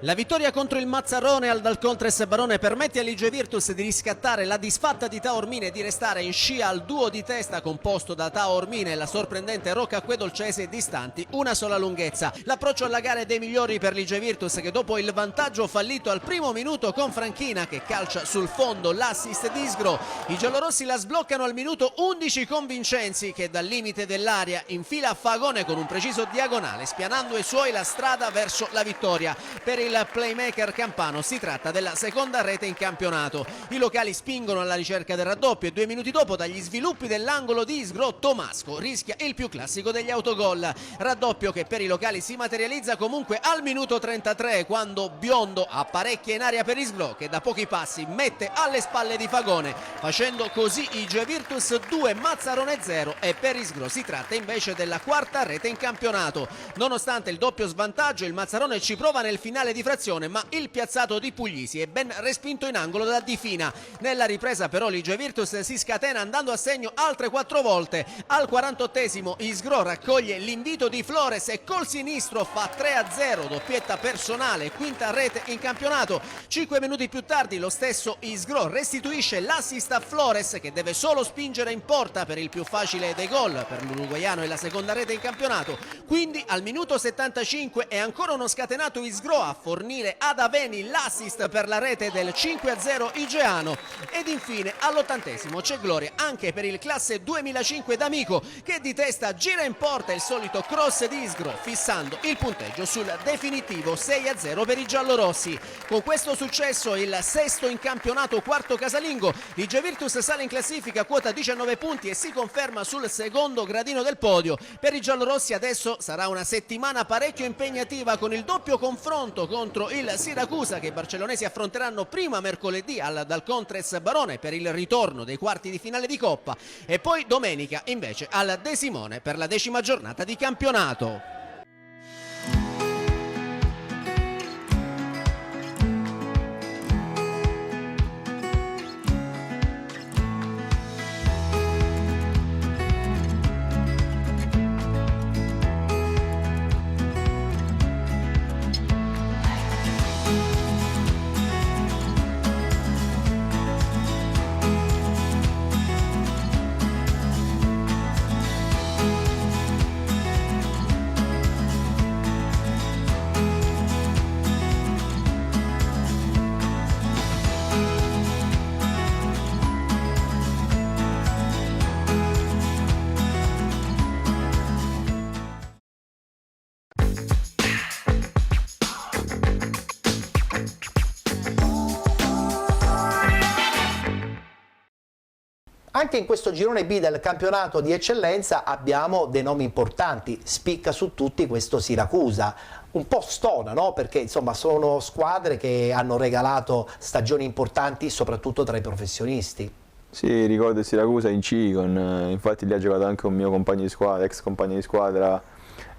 La vittoria contro il Mazzarone al Dalcontres Barone permette all'Igea Virtus di riscattare la disfatta di Taormina e di restare in scia al duo di testa composto da Taormina e la sorprendente Rocca Acquedolcese distanti una sola lunghezza. L'approccio alla gara è dei migliori per l'Igea Virtus che dopo il vantaggio fallito al primo minuto con Franchina che calcia sul fondo l'assist di Isgro, i giallorossi la sbloccano al minuto 11 con Vincenzi che dal limite dell'area infila Fagone con un preciso diagonale spianando ai suoi la strada verso la vittoria. Per il playmaker campano si tratta della seconda rete in campionato. I locali spingono alla ricerca del raddoppio e 2 minuti dopo dagli sviluppi dell'angolo di Isgro Tomasco rischia il più classico degli autogol. Raddoppio che per i locali si materializza comunque al minuto 33 quando Biondo apparecchia in aria per Isgro che da pochi passi mette alle spalle di Fagone facendo così Igea Virtus 2 Mazzarone 0 e per Isgro si tratta invece della quarta rete in campionato. Nonostante il doppio svantaggio il Mazzarone ci prova nel finale di frazione ma il piazzato di Puglisi è ben respinto in angolo da Di Fina. Nella ripresa però l'Igea Virtus si scatena andando a segno altre 4 volte. Al 48esimo Isgro raccoglie l'invito di Flores e col sinistro fa 3-0, doppietta personale, quinta rete in campionato. 5 minuti più tardi lo stesso Isgro restituisce l'assist a Flores che deve solo spingere in porta per il più facile dei gol per l'uruguaiano e la seconda rete in campionato. Quindi al minuto 75 è ancora uno scatenato Isgro a fornire ad Aveni l'assist per la rete del 5-0 igeano ed infine all'80esimo c'è gloria anche per il classe 2005 D'Amico che di testa gira in porta il solito cross di Isgro fissando il punteggio sul definitivo 6-0 per i giallorossi. Con questo successo il sesto in campionato quarto casalingo, l'Igea Virtus sale in classifica quota 19 punti e si conferma sul secondo gradino del podio. Per i giallorossi adesso sarà una settimana parecchio impegnativa con il doppio confronto contro il Siracusa che i barcellonesi affronteranno prima mercoledì al Dalcontres Barone per il ritorno dei quarti di finale di Coppa e poi domenica invece al De Simone per la 10ª giornata di campionato. Anche in questo girone B del campionato di eccellenza abbiamo dei nomi importanti, spicca su tutti questo Siracusa, un po' stona, no? Perché insomma sono squadre che hanno regalato stagioni importanti soprattutto tra i professionisti. Sì, ricordo il Siracusa in C, infatti lì ha giocato anche un mio compagno di squadra, ex compagno di squadra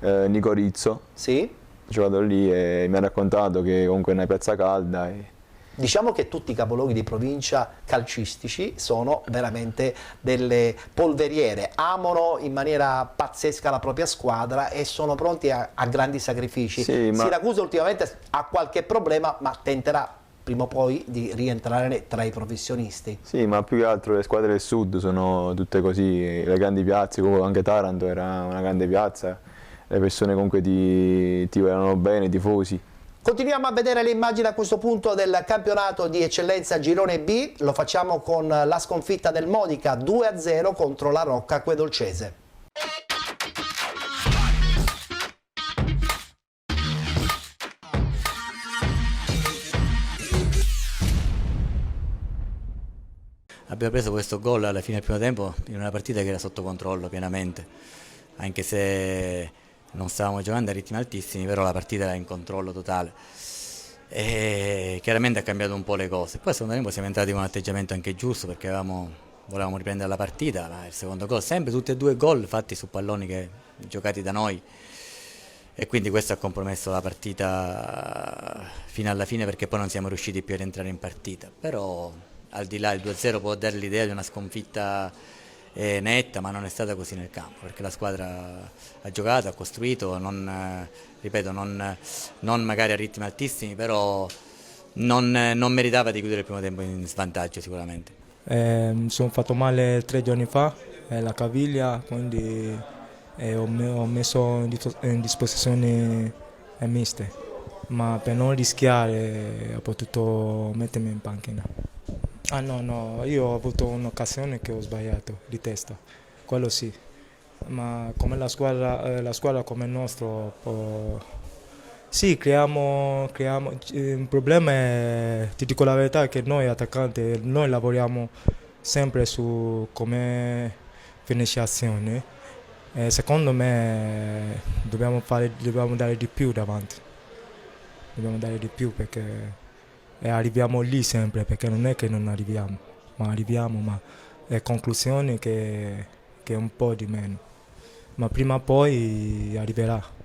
Nico Rizzo. Sì? Ha giocato lì e mi ha raccontato che comunque è una piazza calda. Diciamo che tutti i capoluoghi di provincia calcistici sono veramente delle polveriere, amano in maniera pazzesca la propria squadra e sono pronti a grandi sacrifici. Sì, Siracusa ultimamente ha qualche problema ma tenterà prima o poi di rientrare tra i professionisti. Sì, ma più che altro le squadre del sud sono tutte così, le grandi piazze, anche Taranto era una grande piazza, le persone comunque ti volevano bene, i tifosi. Continuiamo a vedere le immagini a questo punto del campionato di eccellenza Girone B, lo facciamo con la sconfitta del Modica 2-0 contro la Rocca Acquedolcese. Abbiamo preso questo gol alla fine del primo tempo in una partita che era sotto controllo pienamente, anche se non stavamo giocando a ritmi altissimi, però la partita era in controllo totale. e chiaramente ha cambiato un po' le cose. Poi al secondo tempo siamo entrati con un atteggiamento anche giusto, perché volevamo riprendere la partita, ma il secondo gol, sempre tutti e 2 gol fatti su palloni giocati da noi, e quindi questo ha compromesso la partita fino alla fine, perché poi non siamo riusciti più ad entrare in partita. Però al di là il 2-0 può dare l'idea di una sconfitta netta, ma non è stata così nel campo, perché la squadra ha giocato, ha costruito, ripeto, non magari a ritmi altissimi, però non meritava di chiudere il primo tempo in svantaggio sicuramente. Mi sono fatto male 3 giorni fa, la caviglia, quindi ho messo in disposizione miste, ma per non rischiare ho potuto mettermi in panchina. No, io ho avuto un'occasione che ho sbagliato di testa, quello sì, ma come la squadra come il nostro, sì, creiamo il problema è, ti dico la verità, che noi attaccanti, noi lavoriamo sempre su come finisce azione, secondo me dobbiamo dare di più davanti, perché arriviamo lì sempre, perché non è che non arriviamo, ma è conclusione che è un po' di meno, ma prima o poi arriverà.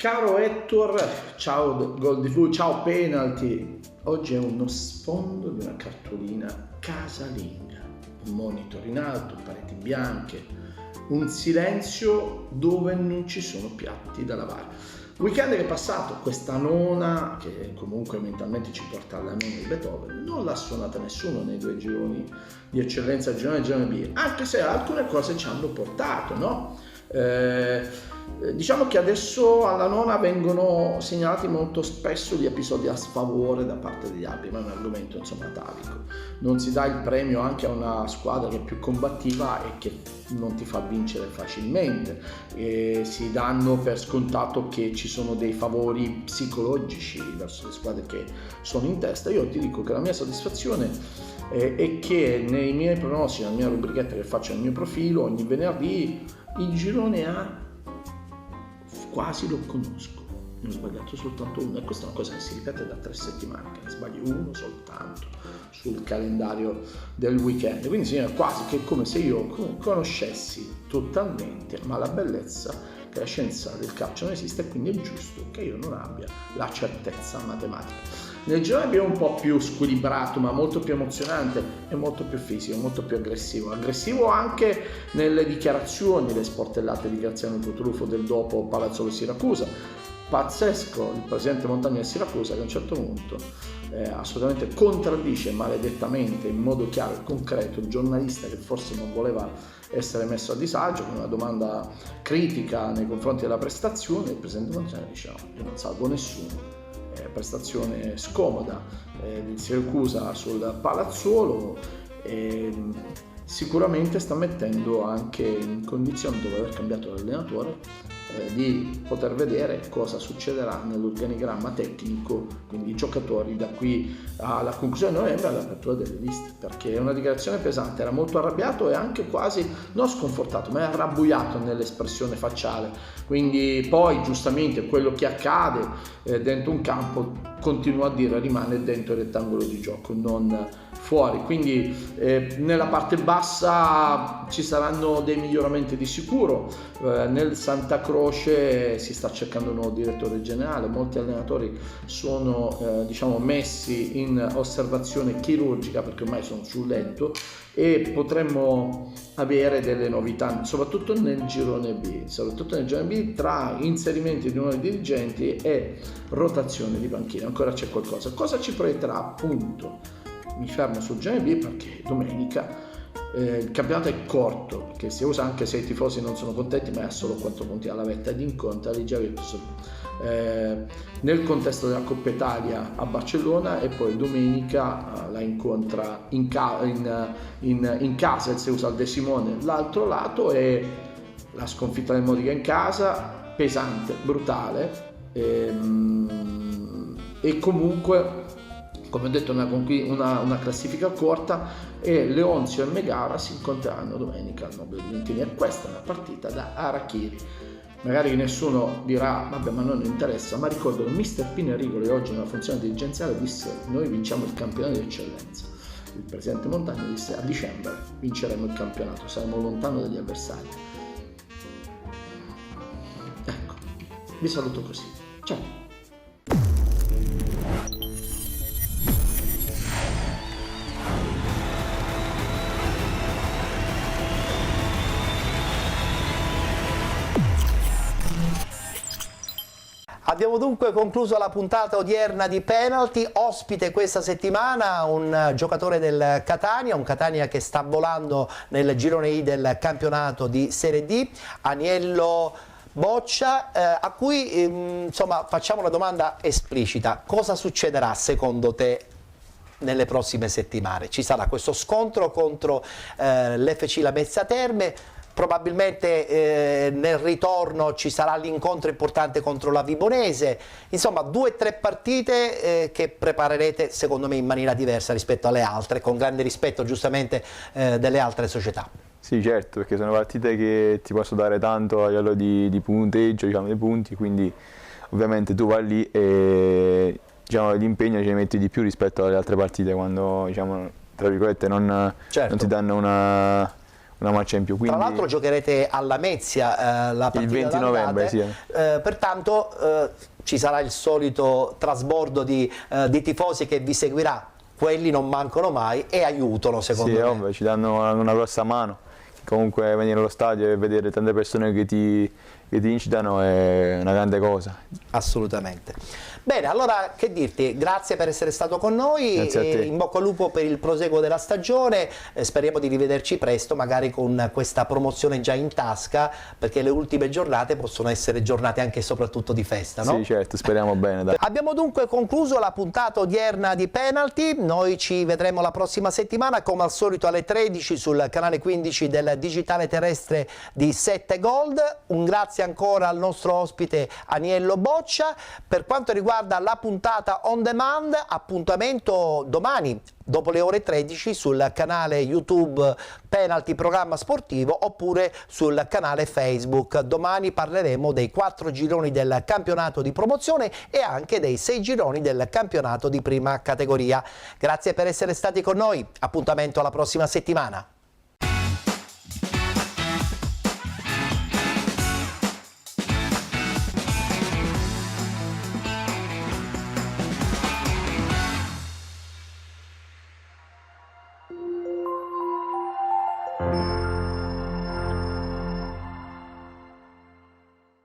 Caro Ettore, ciao Gol di Flu, ciao Penalty. Oggi è uno sfondo di una cartolina casalinga, un monitor in alto, pareti bianche, un silenzio dove non ci sono piatti da lavare. Il weekend che è passato, questa nona, che comunque mentalmente ci porta alla nona di Beethoven, non l'ha suonata nessuno nei 2 gironi di eccellenza, girone A e girone B, anche se alcune cose ci hanno portato, no? Diciamo che adesso alla nona vengono segnalati molto spesso gli episodi a sfavore da parte degli arbitri, ma è un argomento insomma atavico. Non si dà il premio anche a una squadra che è più combattiva e che non ti fa vincere facilmente, si danno per scontato che ci sono dei favori psicologici verso le squadre che sono in testa. Io ti dico che la mia soddisfazione è che nei miei pronostici, nella mia rubrichetta che faccio nel mio profilo ogni venerdì, il girone A quasi lo conosco, ne ho sbagliato soltanto uno, e questa è una cosa che si ripete da 3 settimane, che ne sbagli uno soltanto sul calendario del weekend, quindi significa quasi che è come se io conoscessi totalmente, ma la bellezza che la scienza del calcio non esiste, e quindi è giusto che io non abbia la certezza matematica. Nel girone abbiamo un po' più squilibrato, ma molto più emozionante e molto più fisico, molto più aggressivo anche nelle dichiarazioni, le sportellate di Graziano Cutrufo del dopo Palazzolo Siracusa. Pazzesco il presidente Montagna del Siracusa, che a un certo punto assolutamente contraddice maledettamente in modo chiaro e concreto il giornalista che forse non voleva essere messo a disagio con una domanda critica nei confronti della prestazione. Il presidente Montagna dice: no, io non salvo nessuno, prestazione scomoda del Siracusa sul Palazzuolo, e sicuramente sta mettendo anche in condizione, dopo aver cambiato l'allenatore, di poter vedere cosa succederà nell'organigramma tecnico, quindi i giocatori da qui alla conclusione di novembre, all'apertura delle liste, perché è una dichiarazione pesante. Era molto arrabbiato e anche quasi non sconfortato, ma è arrabbiato nell'espressione facciale. Quindi poi giustamente quello che accade dentro un campo, continua a dire, rimane dentro il rettangolo di gioco, non fuori. Quindi nella parte bassa ci saranno dei miglioramenti di sicuro. Nel Santa Croce si sta cercando un nuovo direttore generale, molti allenatori sono messi in osservazione chirurgica perché ormai sono sul letto, e potremmo avere delle novità soprattutto nel girone B, tra inserimenti di nuovi dirigenti e rotazione di panchina. Ancora c'è qualcosa. Cosa ci proietterà? Appunto, mi fermo sul girone B perché domenica il campionato è corto, perché si usa anche se i tifosi non sono contenti, ma è solo 4 punti alla vetta ed incontra l'Igia Virtus nel contesto della Coppa Italia a Barcellona, e poi domenica la incontra in casa il Seus al De Simone. L'altro lato è la sconfitta del Modica in casa, pesante, brutale, e comunque, come ho detto, una classifica corta, e Leonzio e Megara si incontreranno domenica al Nobile Valentini, e questa è una partita da Arachiri. Magari nessuno dirà vabbè, ma non interessa, ma ricordo che mister Pinerigoli oggi nella funzione dirigenziale disse: noi vinciamo il campionato di eccellenza. Il presidente Montagna disse: a dicembre vinceremo il campionato, saremo lontano dagli avversari. Ecco, vi saluto così, ciao. Abbiamo dunque concluso la puntata odierna di Penalty. Ospite questa settimana un giocatore del Catania, un Catania che sta volando nel girone I del campionato di Serie D, Aniello Boccia, a cui insomma facciamo una domanda esplicita: cosa succederà secondo te nelle prossime settimane? Ci sarà questo scontro contro l'FC Lamezia Terme, probabilmente nel ritorno ci sarà l'incontro importante contro la Vibonese, insomma 2 o 3 partite che preparerete secondo me in maniera diversa rispetto alle altre, con grande rispetto giustamente delle altre società. Sì, certo, perché sono partite che ti possono dare tanto a livello di punteggio, dei punti, quindi ovviamente tu vai lì e l'impegno ce ne metti di più rispetto alle altre partite, quando tra virgolette non ti danno una marcia in più. Quindi tra l'altro giocherete a Lamezia la partita il 20 novembre, sì. Pertanto ci sarà il solito trasbordo di tifosi che vi seguirà. Quelli non mancano mai e aiutano, secondo me. Sì, ovvio, ci danno una grossa mano. Comunque venire allo stadio e vedere tante persone che ti incitano è una grande cosa. Assolutamente. Bene, allora che dirti, grazie per essere stato con noi, e in bocca al lupo per il proseguo della stagione, speriamo di rivederci presto, magari con questa promozione già in tasca, perché le ultime giornate possono essere giornate anche e soprattutto di festa, no? Sì, certo, speriamo bene. Dai. Abbiamo dunque concluso la puntata odierna di Penalty, noi ci vedremo la prossima settimana come al solito alle 13 sul canale 15 del digitale terrestre di 7 Gold. Un grazie ancora al nostro ospite Aniello Boccia. Per quanto riguarda la puntata on demand, appuntamento domani dopo le ore 13 sul canale YouTube Penalty Programma Sportivo, oppure sul canale Facebook. Domani parleremo dei 4 gironi del campionato di promozione e anche dei 6 gironi del campionato di prima categoria. Grazie per essere stati con noi, appuntamento alla prossima settimana. Thank you.